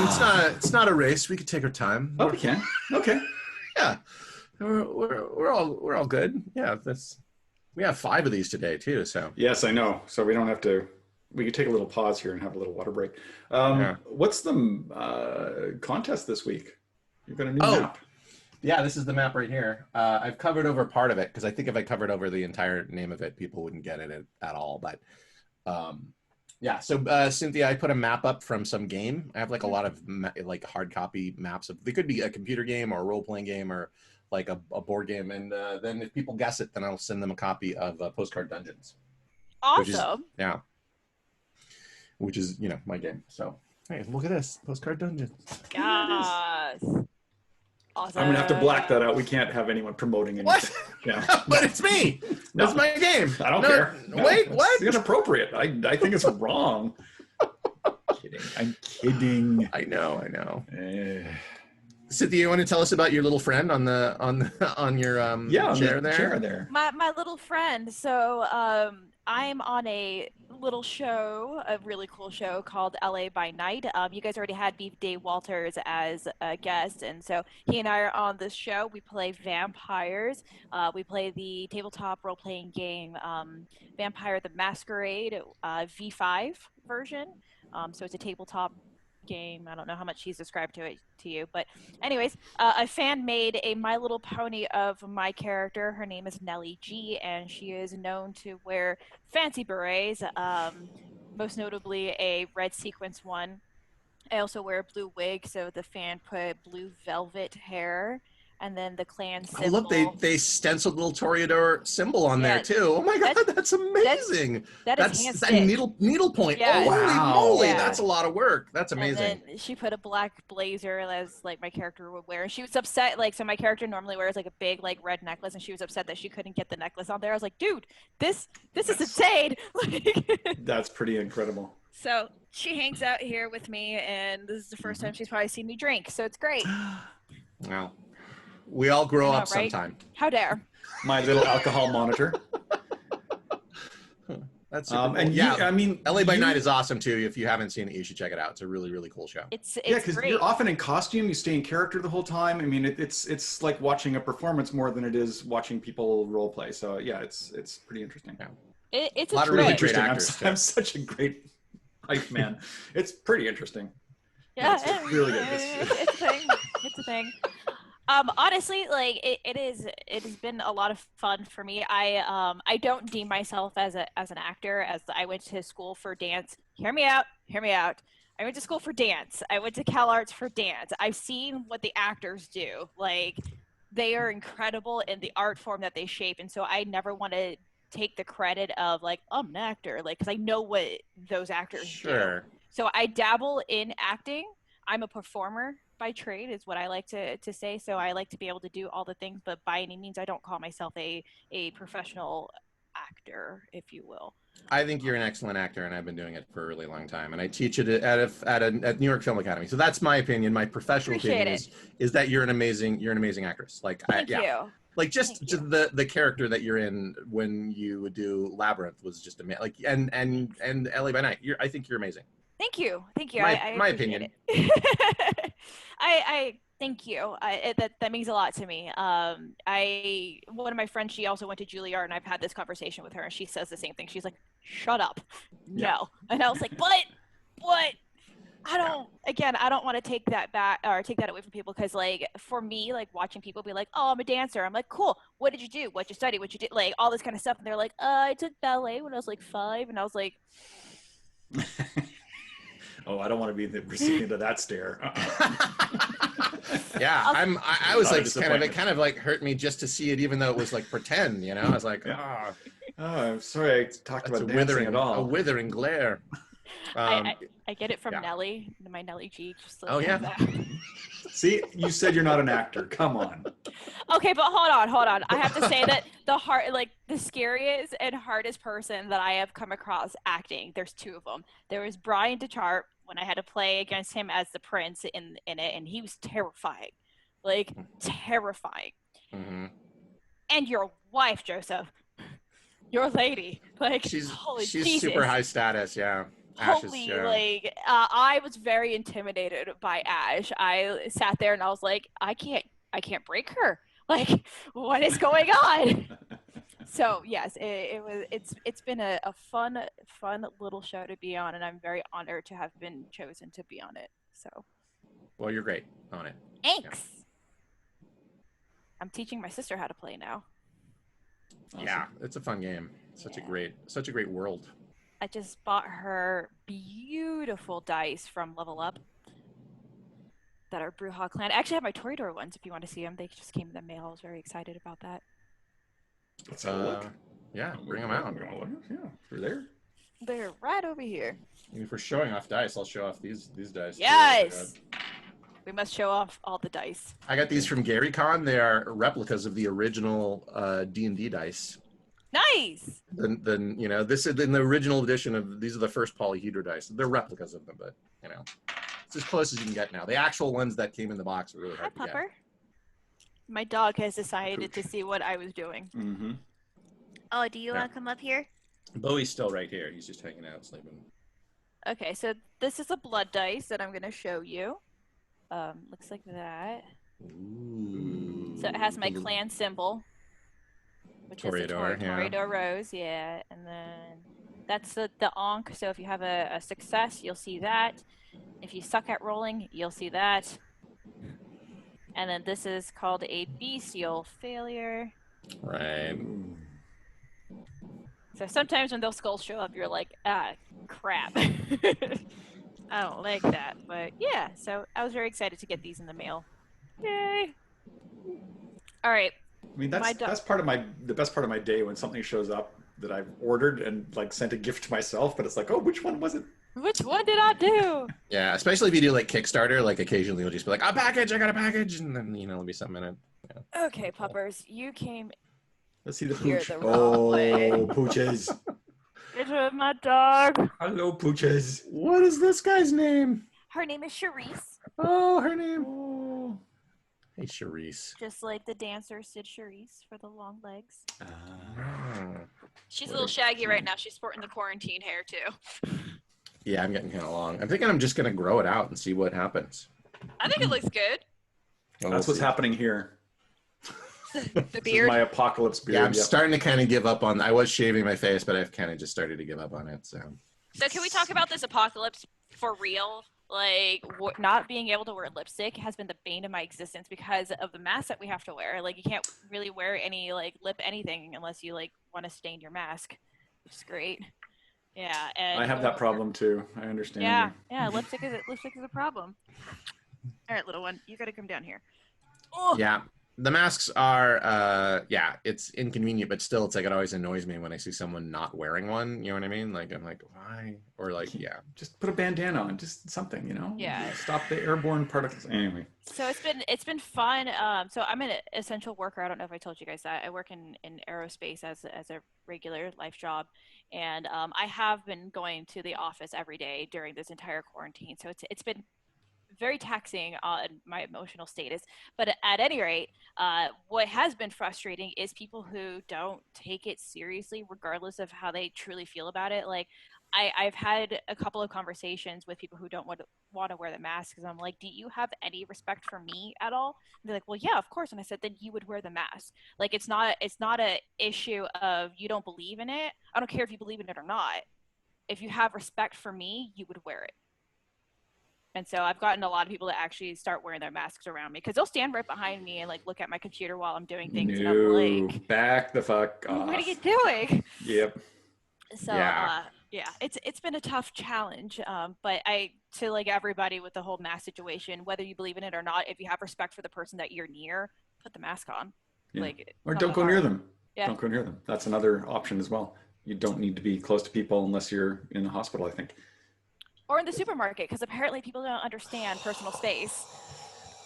it's not a race. We could take our time. Oh, we can. Okay. Yeah, we're all good. Yeah, we have 5 of these today too. So Yes, I know. So we don't have to. We could take a little pause here and have a little water break. Yeah. What's the contest this week? You've got a new map. Yeah, this is the map right here. I've covered over part of it because I think if I covered over the entire name of it, people wouldn't get it at all. But yeah, so Cynthia, I put a map up from some game. I have like a lot of like hard copy maps of. They could be a computer game or a role playing game or like a board game. And then if people guess it, then I'll send them a copy of Postcard Dungeons. Awesome. Which is my game. So hey, look at this Postcard Dungeons. Yes. Awesome. I'm gonna have to black that out. We can't have anyone promoting anything. What? Yeah. But it's me. No. It's my game. I don't care. Wait, what? It's inappropriate. I think it's wrong. I'm kidding. I know. Cynthia, you want to tell us about your little friend on your chair there? My little friend. So I'm on a little show, a really cool show called LA by Night. You guys already had Beef Dave Walters as a guest, and so he and I are on this show. We play vampires. We play the tabletop role-playing game Vampire the Masquerade V5 version. So it's a tabletop game. I don't know how much he's described to you, but anyways, a fan made a My Little Pony of my character. Her name is Nellie G, and she is known to wear fancy berets, most notably a red sequence one. I also wear a blue wig, so the fan put blue velvet hair, and then the clan symbol. I love they stenciled little Toreador symbol on there too. Oh my god, that's amazing. That's needlepoint. Yeah. Holy moly, that's a lot of work. That's amazing. And then she put a black blazer as like my character would wear. And she was upset, so my character normally wears like a big like red necklace, and she was upset that she couldn't get the necklace on there. I was like, dude, this is insane. That's pretty incredible. So she hangs out here with me, and this is the first time she's probably seen me drink, so it's great. Wow. We all grow up sometime. How dare. My little alcohol monitor. That's super cool. And I mean, LA by Night is awesome too. If you haven't seen it, you should check it out. It's a really, really cool show. It's because great. you're often in costume, you stay in character the whole time. I mean, it's like watching a performance more than it is watching people role play. So yeah, it's pretty interesting. Yeah. It's a lot of really great actors. I'm such a great hype man. It's pretty interesting. Yeah, it's really good. It's a thing. It's a thing. Honestly, like it has been a lot of fun for me. I don't deem myself as an actor, as I went to school for dance. Hear me out. I went to school for dance. I went to Cal Arts for dance. I've seen what the actors do. Like, they are incredible in the art form that they shape, and so I never want to take the credit of like, I'm an actor, like, because I know what those actors do. So I dabble in acting. I'm a performer by trade is what I like to say. So I like to be able to do all the things, but by any means, I don't call myself a professional actor, if you will. I think you're an excellent actor, and I've been doing it for a really long time. And I teach it at New York Film Academy. So that's my opinion. My professional opinion is that you're an amazing actress. Like, Thank you. Like just the character that you're in when you would do Labyrinth was just amazing. Like and LA by Night. I think you're amazing. Thank you. My opinion. I thank you. That means a lot to me. One of my friends, she also went to Juilliard, and I've had this conversation with her, and she says the same thing. She's like, "Shut up, no." And I was like, "But I don't want to take that back or take that away from people, because like for me, like watching people be like, "Oh, I'm a dancer." I'm like, "Cool. What did you do? What'd you study? What you did?" Like all this kind of stuff, and they're like, "I took ballet when I was like 5," and I was like. Oh, I don't want to be the recipient of that stare. Yeah, I was like kind of like hurt me just to see it, even though it was like pretend, I was like, oh, I'm sorry I talked about dancing at all. A withering glare. I get it from Nellie, my Nellie G. Just like that. See, you said you're not an actor. Come on. Okay, but hold on. I have to say that the scariest and hardest person that I have come across acting, there's 2 of them. There was Brian DeChart, when I had to play against him as the prince in it, and he was terrifying. Like, terrifying. Mm-hmm. And your wife, Joseph. Your lady. Like, she's Jesus. super high status, yeah. Ash is, Holy, yeah. like, I was very intimidated by Ash. I sat there and I was like, I can't break her. Like, what is going on? So yes, it's been a fun little show to be on, and I'm very honored to have been chosen to be on it. So Well, you're great on it. thanks. I'm teaching my sister how to play now. Awesome. Yeah, it's a fun game. Such a great world. I just bought her beautiful dice from Level Up that are Brewhog Clan. I actually have my Toreador ones if you want to see them. They just came in the mail. I was very excited about that. Let's have a look. Yeah, bring them out. Yeah, they're there. They're right over here. And if we're showing off dice, I'll show off these dice. Yes! We must show off all the dice. I got these from GaryCon. They are replicas of the original D&D dice. Nice! Then you know, this is in the original edition of these are the first polyhedral dice. They're replicas of them, but you know, it's as close as you can get now. The actual ones that came in the box are really hard to Hi, Pupper. get. My dog has decided to see what I was doing. Mm-hmm. Oh, do you want to come up here? Bowie's still right here. He's just hanging out, sleeping. Okay, so this is a blood dice that I'm going to show you. Looks like that. Ooh. So it has my clan symbol, which is the Toreador rose, yeah. And then that's the Ankh. So if you have a success, you'll see that. If you suck at rolling, you'll see that. And then this is called a bestial failure. Right. So sometimes when those skulls show up, you're like, ah, crap. I don't like that. But yeah, so I was very excited to get these in the mail. Yay. All right. I mean, that's part of the best part of my day when something shows up that I've ordered and like sent a gift to myself, but it's like, oh, which one was it? Which one did I do? Yeah, especially if you do like Kickstarter, like occasionally you'll just be like, I got a package, and then you know it'll be something in it. Yeah. Okay, puppers, you came. Let's see the Here pooch. the wrong way. Pooches. It's with my dog. Hello, pooches. What is this guy's name? Her name is Charisse. Oh, her name. Oh. Hey, Charisse. Just like the dancer Sid Charisse for the long legs. Oh. She's a little shaggy right now. She's sporting the quarantine hair too. Yeah, I'm getting kind of long. I'm thinking I'm just gonna grow it out and see what happens. I think it looks good. Well, That's what's happening here. The This beard. is my apocalypse beard. Yeah, I'm starting to kind of give up on. I was shaving my face, but I've kind of just started to give up on it. So So can we talk about this apocalypse for real? Like, not being able to wear lipstick has been the bane of my existence because of the mask that we have to wear. Like, you can't really wear any like lip anything unless you like want to stain your mask, which is great. Yeah, and I have that problem too. I understand. Yeah, yeah, lipstick is a problem. All right, little one, you got to come down here. Oh. yeah, the masks are. Yeah, it's inconvenient, but still, it's like it always annoys me when I see someone not wearing one. You know what I mean? Like I'm like, why? Or like, yeah, Just put a bandana on, just something, you know? Yeah. Stop the airborne particles. Anyway. So it's been fun. So I'm an essential worker. I don't know if I told you guys that. I work in aerospace as a regular life job, and I have been going to the office every day during this entire quarantine. So it's been very taxing on my emotional status. But at any rate, what has been frustrating is people who don't take it seriously, regardless of how they truly feel about it. Like I've had a couple of conversations with people who don't want to wear the mask, because I'm like, do you have any respect for me at all? And they're like, well, yeah, of course. And I said, then you would wear the mask. Like, it's not a issue of you don't believe in it. I don't care if you believe in it or not. If you have respect for me, you would wear it. And so I've gotten a lot of people to actually start wearing their masks around me, because they'll stand right behind me and like look at my computer while I'm doing things. And I'm like, back the fuck off. what are you doing? Yep. So Yeah. It's been a tough challenge. But to like everybody with the whole mask situation, whether you believe in it or not, if you have respect for the person that you're near, put the mask on. Yeah. Like, Or not don't that go near hard. them. Yeah. Don't go near them. That's another option as well. You don't need to be close to people unless you're in the hospital, I think. Or in the supermarket, because apparently people don't understand personal space.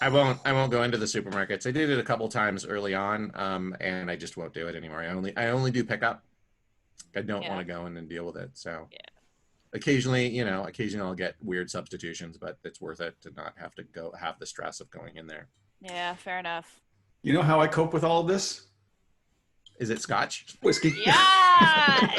I won't go into the supermarkets. I did it a couple times early on, and I just won't do it anymore. I only do pickup. I don't want to go in and deal with it. So occasionally I'll get weird substitutions, but it's worth it to not have to have the stress of going in there. Yeah, fair enough. You know how I cope with all of this? Is it scotch? Whiskey. Yeah.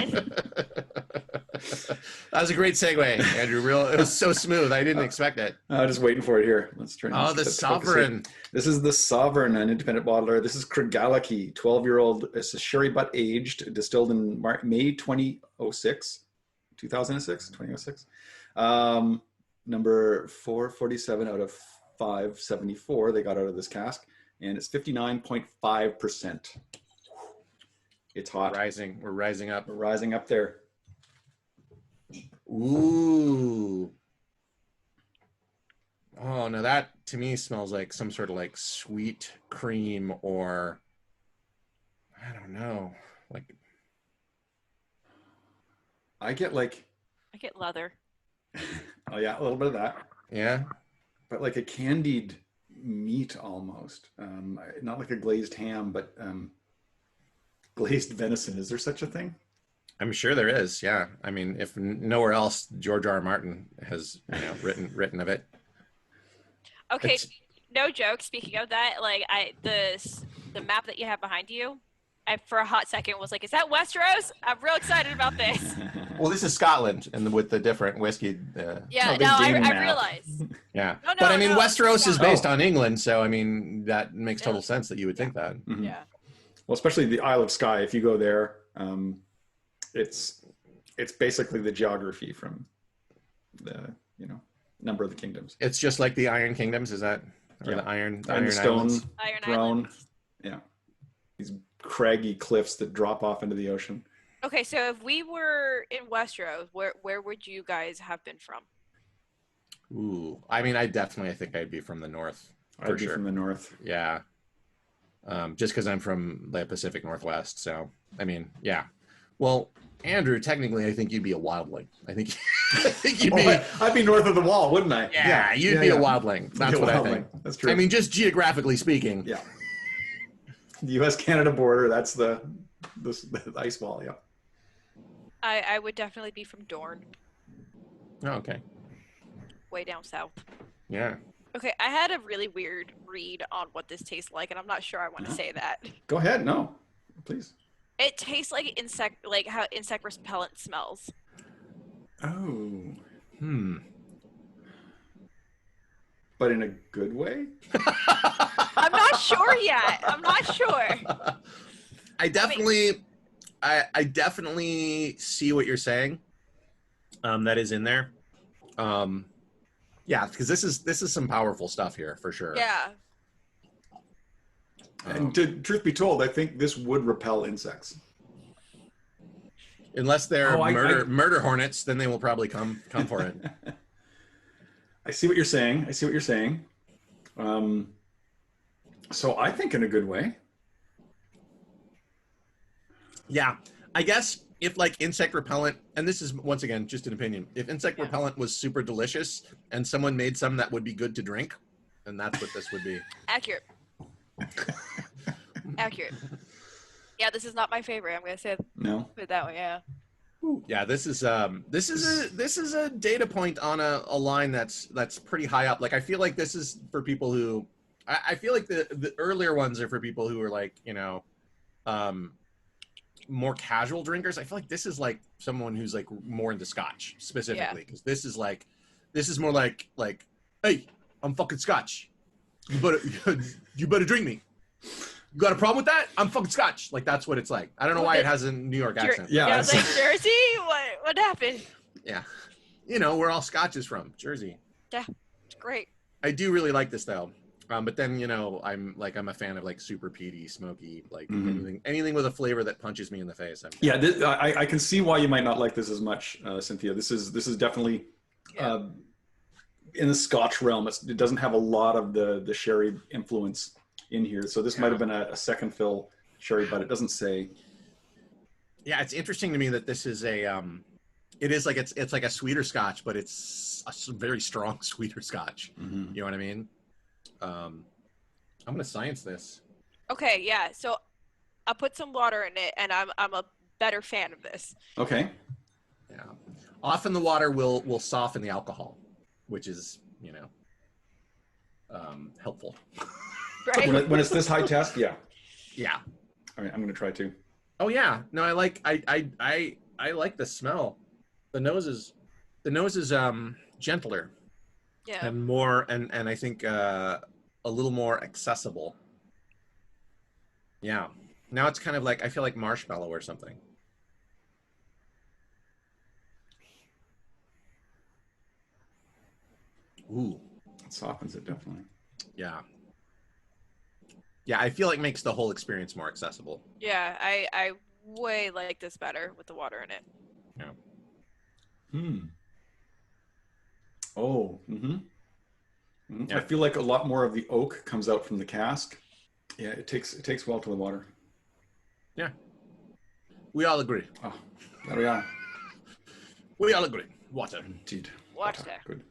That was a great segue, Andrew. It was so smooth. I didn't expect it. I'm just waiting for it here. Let's try. Oh, the Sovereign. This is the Sovereign, an independent bottler. This is Craigellachie 12-year-old. It's a sherry butt aged, distilled in May 2006. Number 447 out of 574 they got out of this cask, and it's 59.5%. It's hot. We're rising up. We're rising up there. Ooh. Oh, no, that to me smells like some sort of like sweet cream, or I don't know. Like, I get leather. Oh yeah, a little bit of that. Yeah. But like a candied meat almost. Not like a glazed ham, but glazed venison. Is there such a thing? I'm sure there is. Yeah. I mean, if nowhere else, George R. R. Martin has written of it. Okay, no joke. Speaking of that, like the map that you have behind you, I for a hot second was like, "Is that Westeros?" I'm real excited about this. Well, this is Scotland, and with the different whiskey. Yeah, no, I realize. Yeah, no, but I mean, Westeros is based Oh. on England, so I mean that makes total sense that you would think that. Mhm. Yeah. Well, especially the Isle of Skye. If you go there, it's basically the geography from the number of the kingdoms. It's just like the Iron Kingdoms, is that? Or Yeah. the Iron And the stone Islands? Iron throne. Island. Yeah, these craggy cliffs that drop off into the ocean. Okay, so if we were in Westeros, where would you guys have been from? Ooh, I mean, I think I'd be from the north. I'd be from the north. Yeah. Just because I'm from the Pacific Northwest, so I mean, yeah. Well, Andrew, technically, I think you'd be a wildling. I think you'd be. I'd be north of the wall, wouldn't I? Yeah, you'd be a wildling. That's what I think. That's true. I mean, just geographically speaking. Yeah. The U.S.-Canada border. That's the ice wall. Yeah. I would definitely be from Dorne, Oh, okay. way down south. Yeah. Okay, I had a really weird read on what this tastes like, and I'm not sure I want to say that. Go ahead. No, please. It tastes like how insect repellent smells. Oh. Hmm. But in a good way? I'm not sure yet. I'm not sure. I definitely see what you're saying. That is in there. Yeah, because this is some powerful stuff here for sure. Yeah. And truth be told, I think this would repel insects. Unless they're Oh, murder hornets, then they will probably come for it. I see what you're saying. So I think in a good way. Yeah, I guess if like insect repellent, and this is once again just an opinion, if insect repellent was super delicious and someone made some that would be good to drink, then that's what this would be. Accurate. Accurate. Yeah, this is not my favorite. I'm gonna say No. it that way. Yeah. Yeah, this is a data point on a line that's pretty high up. Like I feel like this is for people who I feel like the earlier ones are for people who are like, more casual drinkers. I feel like this is like someone who's like more into scotch specifically, because this is more like, hey, I'm fucking scotch. You better drink me. You got a problem with that? I'm fucking scotch. Like that's what it's like. I don't know why it has a New York accent. Yeah. I was like, Jersey? What happened? Yeah. Where all scotch is from, Jersey. Yeah, it's great. I do really like this though. But then, I'm a fan of like super peaty, smoky, like anything with a flavor that punches me in the face. I can see why you might not like this as much, Cynthia. This is definitely in the Scotch realm. It doesn't have a lot of the sherry influence in here. So this might have been a second fill sherry, but it doesn't say. Yeah, it's interesting to me that this is it is like it's like a sweeter Scotch, but it's a very strong sweeter Scotch. Mm-hmm. You know what I mean? I'm gonna science this. Okay, yeah. So I'll put some water in it, and I'm a better fan of this. Okay. Yeah. Often the water will soften the alcohol, which is helpful. Right? When it's this high test, yeah. Yeah. All right, I'm gonna try to. Oh yeah. No, I like the smell. The nose is gentler Yeah. and more, and I think a little more accessible. Yeah. Now it's kind of like, I feel like marshmallow or something. Ooh. It softens it definitely. Yeah. Yeah, I feel like makes the whole experience more accessible. Yeah, I way like this better with the water in it. Yeah. Oh. Mm-hmm. Yeah. I feel like a lot more of the oak comes out from the cask. Yeah, it takes well to the water. Yeah. We all agree. Oh, there we are. We all agree. Water. Indeed. Water. Good.